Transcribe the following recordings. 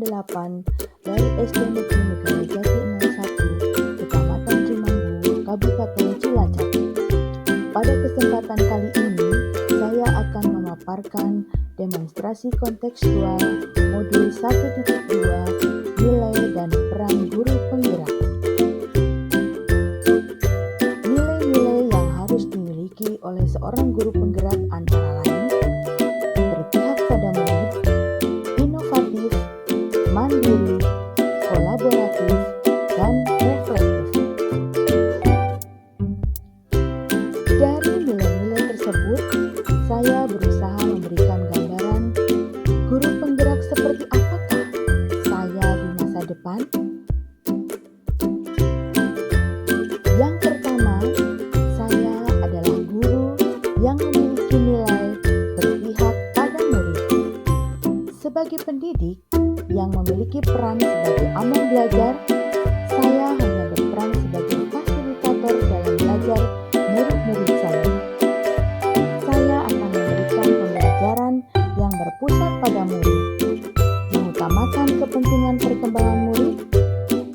8 dari SD Negeri Negara Jati 01, Kecamatan Cimanggu, Kabupaten Cilacap. Pada kesempatan kali ini, saya akan memaparkan demonstrasi kontekstual modul 1.2 nilai dan peran guru penggerak. Nilai-nilai yang harus dimiliki oleh seorang guru penggerak antara lain berpihak pada murid, inovatif, mandiri, kolaboratif, dan reflektif. Dari nilai-nilai tersebut, saya berusaha memberikan gambaran guru penggerak seperti apakah saya di masa depan. Yang pertama, saya adalah guru yang memiliki nilai berpihak pada murid. Sebagai pendidik yang memiliki peran sebagai amal belajar, saya hanya berperan sebagai fasilitator dalam belajar murid-murid saya. Saya akan memberikan pembelajaran yang berpusat pada murid, mengutamakan kepentingan perkembangan murid,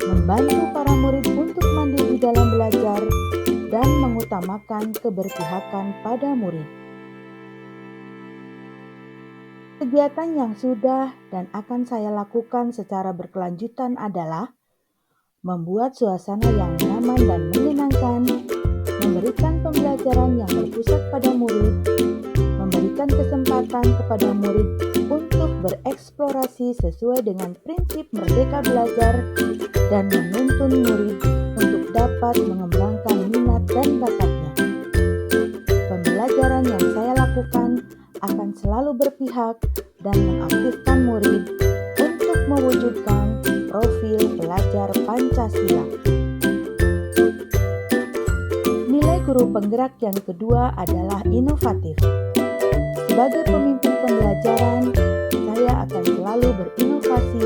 membantu para murid untuk mandiri dalam belajar, dan mengutamakan keberpihakan pada murid. Kegiatan yang sudah dan akan saya lakukan secara berkelanjutan adalah membuat suasana yang nyaman dan menyenangkan, memberikan pembelajaran yang berpusat pada murid, memberikan kesempatan kepada murid untuk bereksplorasi sesuai dengan prinsip merdeka belajar, dan menuntun murid untuk dapat mengembangkan minat dan bakatnya. Pembelajaran yang saya lakukan akan selalu berpihak dan mengaktifkan murid untuk mewujudkan profil pelajar Pancasila. Nilai guru penggerak yang kedua adalah inovatif. Sebagai pemimpin pembelajaran, saya akan selalu berinovasi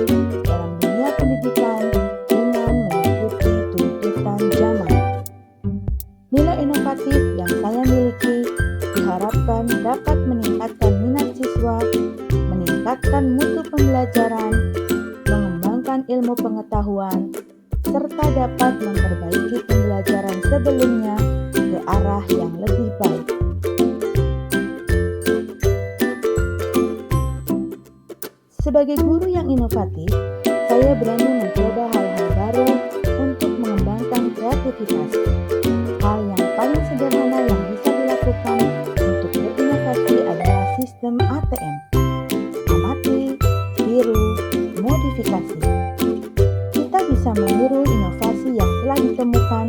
dalam dunia pendidikan dengan mengikuti tuntutan zaman. Nilai inovatif yang saya miliki diharapkan dapat meningkatkan minat siswa, meningkatkan mutu pembelajaran, mengembangkan ilmu pengetahuan, serta dapat memperbaiki pembelajaran sebelumnya ke arah yang lebih baik. Sebagai guru yang inovatif, saya berani mencoba hal-hal baru untuk mengembangkan kreativitas. Hal yang paling sederhana yang bisa dilakukan untuk berinovasi adalah sistem ATM. Amati, tiru, modifikasi. Kita bisa meniru inovasi yang telah ditemukan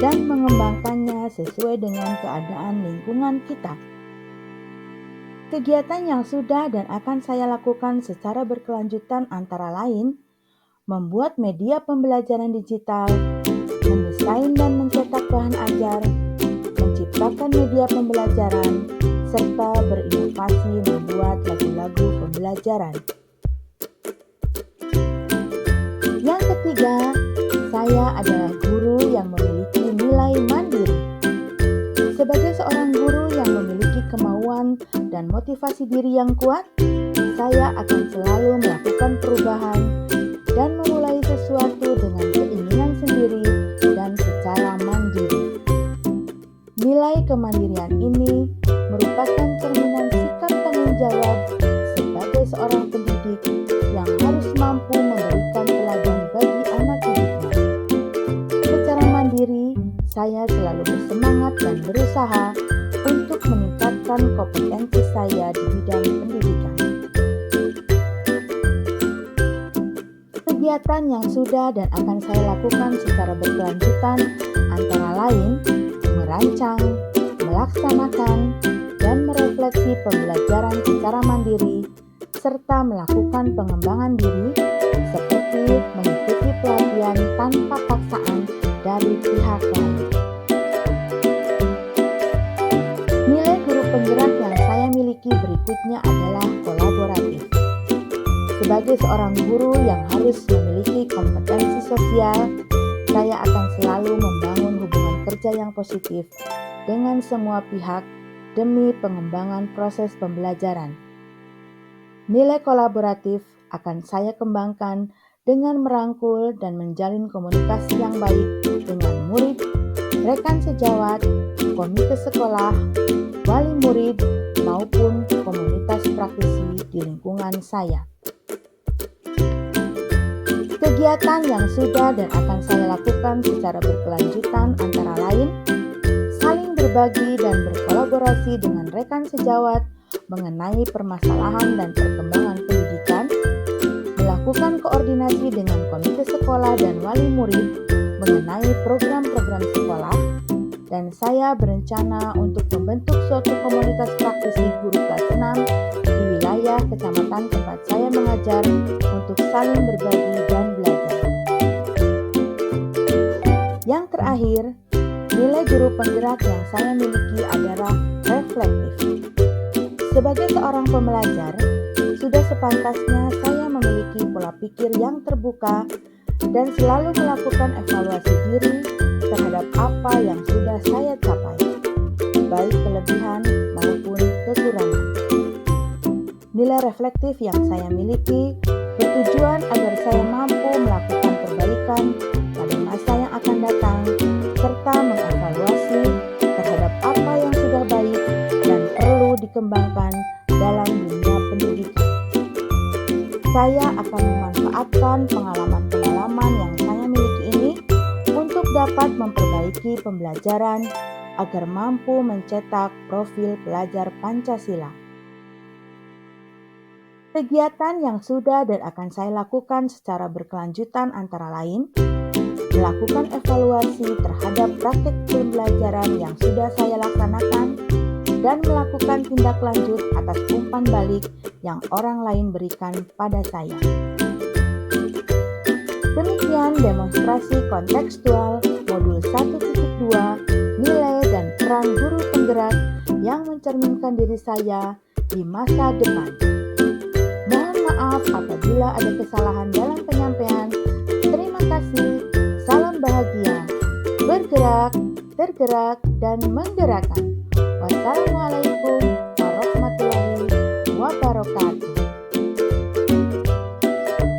dan mengembangkannya sesuai dengan keadaan lingkungan kita. Kegiatan yang sudah dan akan saya lakukan secara berkelanjutan antara lain membuat media pembelajaran digital, mendesain dan mencetak bahan ajar, menciptakan media pembelajaran, serta berinovasi membuat lagu-lagu pembelajaran. Yang ketiga, saya adalah guru yang memiliki nilai mandiri. Sebagai seorang guru yang memiliki kemauan dan motivasi diri yang kuat, saya akan selalu melakukan perubahan dan memulai sesuatu dengan keinginan sendiri dan secara mandiri. Nilai kemandirian ini merupakan cerminan sikap tanggung jawab sebagai seorang pendidik yang harus mampu memberikan teladan bagi anak didiknya. Secara mandiri, saya selalu bersemangat dan berusaha untuk meningkatkan kompetensi saya di bidang pendidikan. Kegiatan yang sudah dan akan saya lakukan secara berkelanjutan antara lain merancang, melaksanakan, dan merefleksi pembelajaran secara mandiri, serta melakukan pengembangan diri seperti mengikuti pelatihan tanpa paksaan dari pihak lain. Nilai guru penggerak yang saya miliki berikutnya adalah kolaboratif. Sebagai seorang guru yang harus memiliki kompetensi sosial, saya akan selalu membangun hubungan kerja yang positif dengan semua pihak demi pengembangan proses pembelajaran. Nilai kolaboratif akan saya kembangkan dengan merangkul dan menjalin komunikasi yang baik dengan murid, rekan sejawat, komite sekolah, wali murid, maupun komunitas praktisi di lingkungan saya. Kegiatan yang sudah dan akan saya lakukan secara berkelanjutan antara lain saling berbagi dan berkolaborasi dengan rekan sejawat mengenai permasalahan dan perkembangan pendidikan, melakukan koordinasi dengan komite sekolah dan wali murid mengenai program-program sekolah, dan saya berencana untuk membentuk suatu komunitas praktisi guru kelas 6 di wilayah kecamatan tempat saya mengajar untuk saling berbagi dan belajar. Yang terakhir, nilai guru penggerak yang saya miliki adalah reflektif. Sebagai seorang pembelajar, sudah sepantasnya saya memiliki pola pikir yang terbuka dan selalu melakukan evaluasi diri terhadap apa yang sudah saya capai, baik kelebihan maupun kekurangan. Nilai reflektif yang saya miliki bertujuan agar saya mampu melakukan perbaikan pada masa yang akan datang, serta mengevaluasi terhadap apa yang sudah baik dan perlu dikembangkan dalam dunia pendidikan. Saya akan memanfaatkan pengalaman-pengalaman yang saya miliki ini untuk dapat memperbaiki pembelajaran agar mampu mencetak profil pelajar Pancasila. Kegiatan yang sudah dan akan saya lakukan secara berkelanjutan antara lain melakukan evaluasi terhadap praktik pembelajaran yang sudah saya laksanakan dan melakukan tindak lanjut atas umpan balik yang orang lain berikan pada saya. Demikian demonstrasi kontekstual modul 1.2 nilai dan peran guru penggerak yang mencerminkan diri saya di masa depan. Mohon maaf apabila ada kesalahan dalam penyampaian. Terima kasih. Salam bahagia. Bergerak, tergerak, dan menggerakkan. Wassalamualaikum warahmatullahi wabarakatuh.